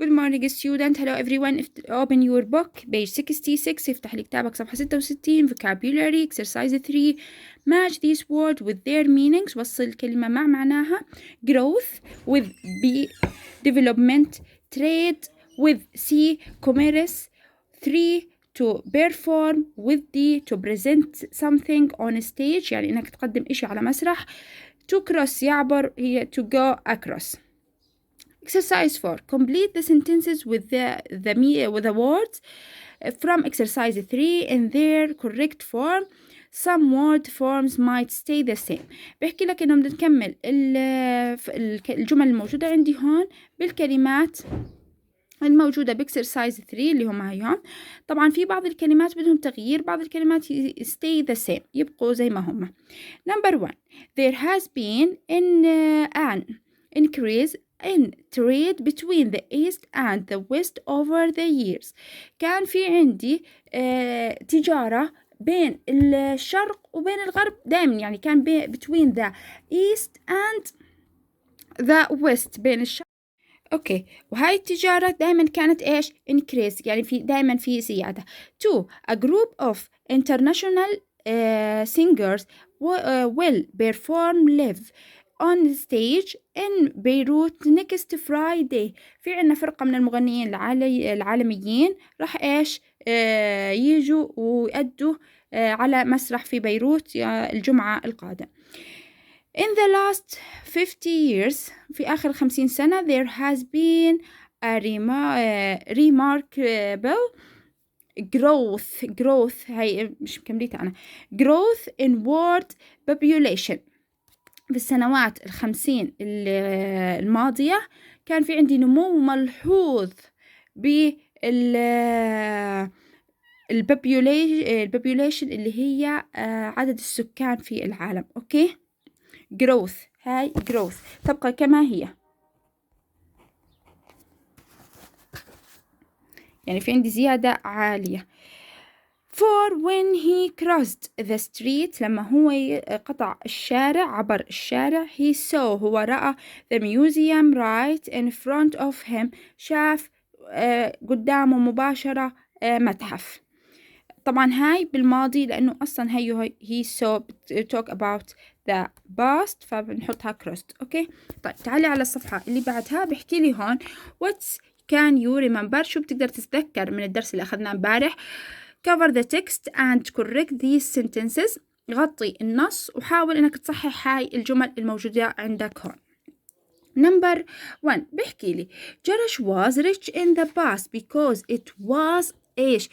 Good morning student. Hello everyone. Open your book page 66. افتح لي كتابك صفحة 66. Vocabulary exercise 3. Match these words with their meanings. وصل الكلمة مع معناها. Growth with B. Development. Trade with C. Commerce. 3. To perform with D. To present something on stage يعني إنك تقدم إشي على مسرح. To cross يعبر هي to go across. Exercise 4. Complete the sentences with the words from exercise 3 in their correct form. Some word forms might stay the same. بحكي لك إنه بدنا نكمل الجمل الموجودة عندي هون بالكلمات الموجودة بإكسرسايز 3 اللي هم هيهم. طبعا في بعض الكلمات بدهم تغيير، بعض الكلمات stay the same يبقوا زي ما هم. Number 1. There has been an increase in trade between the east and the west over the years. كان في عندي تجارة بين الشرق وبين الغرب دائما، يعني كان between the east and the west بين الشرق. اوكي، وهاي التجارة دائما كانت ايش؟ increase يعني في دائما في زيادة. 2. A group of international singers will perform live on stage in Beirut next Friday. في عنا فرقة من المغنيين العالميين راح ايش يجوا ويأدوا على مسرح في بيروت الجمعة القادم. In the last 50 years في آخر 50 سنة there has been a remarkable growth هاي مش مكمليتها أنا growth in world population. في السنوات 50 الماضية كان في عندي نمو ملحوظ البوبيوليشن اللي هي عدد السكان في العالم. أوكي، growth هاي growth تبقى كما هي، يعني في عندي زيادة عالية. For when he crossed the street لما هو قطع الشارع عبر الشارع he saw هو رأى the museum right in front of him شاف قدامه مباشرة متحف. طبعا هاي بالماضي لأنه أصلا هي he saw talk about the past فبنحطها crossed. أوكي، طيب تعالي على الصفحة اللي بعدها بحكي لي هون what can you remember. شو بتقدر تتذكر من الدرس اللي أخذناه امبارح؟ cover the text and correct these sentences. غطي النص وحاول إنك تصحح هاي الجمل الموجودة عندك هون. Number 1 بحكي لي Jerash was rich in the past because it was إيش؟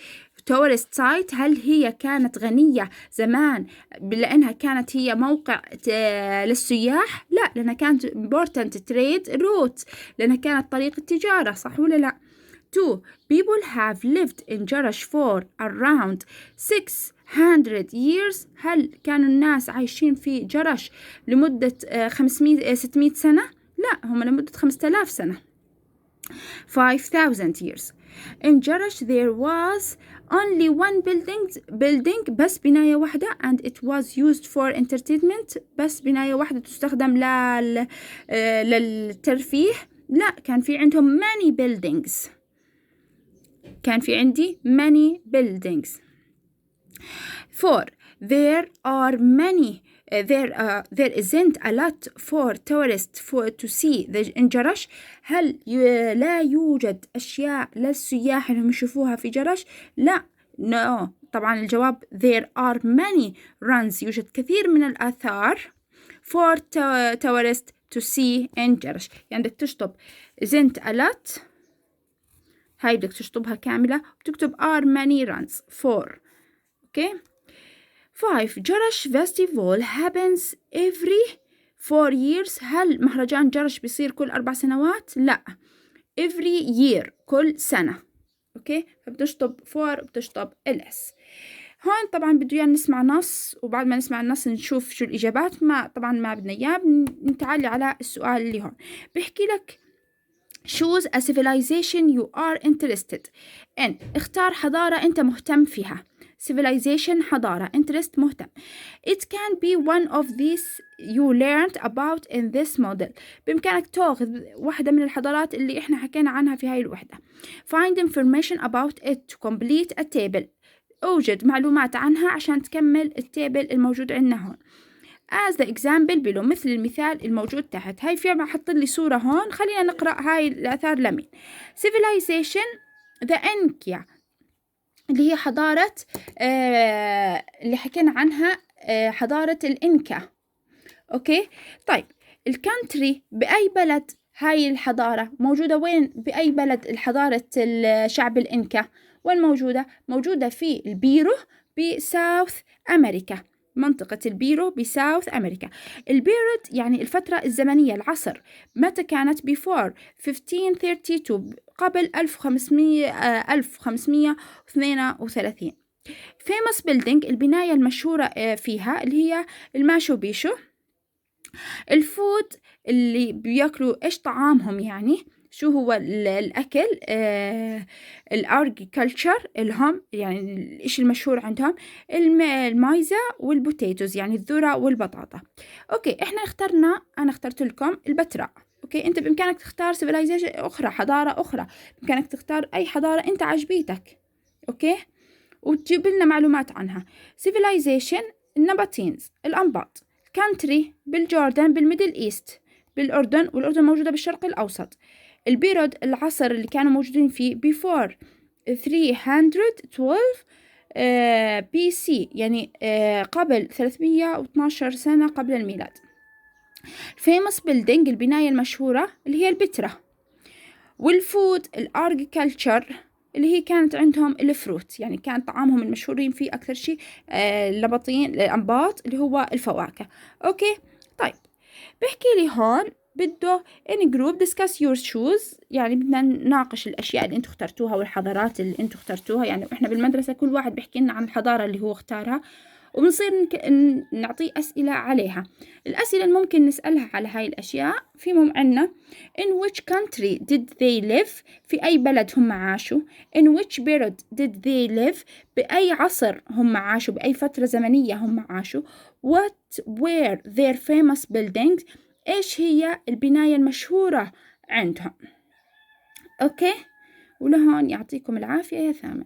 tourist site. هل هي كانت غنية زمان لأنها كانت هي موقع للسياح؟ لا، لأنها كانت important trade route، لأنها كانت طريق التجارة، صح ولا لا؟ 2. People have lived in Jerash for around 600 years. هل كانوا الناس عايشين في جرش لمدة 600 سنة؟ لا، هم لمدة 5000 سنة. 5000 years. In Jerash there was only one building بس بناية واحدة and it was used for entertainment. بس بناية واحدة تستخدم للترفيه. لا، كان في عندهم many buildings. كان في عندي many buildings. 4. There are many there isn't a lot for tourists to see in جرش. هل لا يوجد أشياء للسياح إنهم يشوفوها في جرش؟ لا، no. طبعا الجواب there are many runs. يوجد كثير من الآثار for tourists to see in جرش. يعني بدك تشطب isn't a lot، هاي بدك تشطبها كاملة وتكتب are many runs for. okay. 5. جرش festival happens every 4 years. هل مهرجان جرش بيصير كل 4 سنوات؟ لا، every year كل سنة. اوكي، فبتشطب for بتشطب ls. هون طبعا بده يعني نسمع نص، وبعد ما نسمع النص نشوف شو الإجابات. طبعا ما بدنا إياه، نتعالي على السؤال اللي هون بيحكي لك choose a civilization you are interested in. اختار حضارة أنت مهتم فيها. civilization حضارة. interest مهتم. it can be one of these you learned about in this model. بإمكانك تأخذ واحدة من الحضارات اللي إحنا حكينا عنها في هاي الوحدة. find information about it to complete a table. أوجد معلومات عنها عشان تكمل التابل الموجود عندنا هون. as the example below. مثل المثال الموجود تحت. هاي في حط لي صورة هون. خلينا نقرأ هاي الآثار لمين. civilization the Inca اللي هي حضارة اللي حكينا عنها حضارة الإنكا. أوكي طيب الكانتري بأي بلد هاي الحضارة موجودة وين؟ بأي بلد الحضارة الشعب الإنكا؟ وين موجودة؟ موجودة في البيرو بساوث أمريكا. منطقة البيرو بساوث أمريكا. البيريود يعني الفترة الزمنية العصر. متى كانت؟ before 1532 قبل 1532. famous building البناية المشهورة فيها اللي هي الماشو بيشو. الفود اللي بياكلوا إيش طعامهم يعني شو هو الأكل. الأرجيكلتشر الهم يعني الإشي المشهور عندهم المايزة والبوتيتوز يعني الذرة والبطاطا. أوكي إحنا أنا اخترت لكم البتراء. أوكي أنت بإمكانك تختار civilization أخرى حضارة أخرى. بإمكانك تختار أي حضارة أنت عجبيتك. أوكي وتجيب لنا معلومات عنها. civilization النباتينز الأنباط. country بالجوردن بالميدل إيست بالأردن والأردن موجودة بالشرق الأوسط. البيرود العصر اللي كانوا موجودين فيه before 312 BC يعني قبل 312 سنة قبل الميلاد. famous building البناية المشهورة اللي هي البتراء. والفود الأرجيكلتشر اللي هي كانت عندهم الفروت يعني كان طعامهم المشهورين فيه أكثر شيء اللبطين الأنباط اللي هو الفواكه. أوكي طيب بحكي لي هون بده in group discuss your choose يعني بدنا نناقش الأشياء اللي أنتوا اخترتوها والحضارات اللي أنتوا اخترتوها. يعني إحنا بالمدرسة كل واحد بيحكي لنا عن الحضارة اللي هو اختارها وبنصير نعطيه أسئلة عليها. الأسئلة اللي ممكن نسألها على هاي الأشياء فيهم عنا in which country did they live في أي بلد هم عاشوا. in which period did they live بأي عصر هم عاشوا بأي فترة زمنية هم عاشوا. what were their famous buildings إيش هي البناية المشهورة عندهم. أوكي ولهون يعطيكم العافية يا ثامن.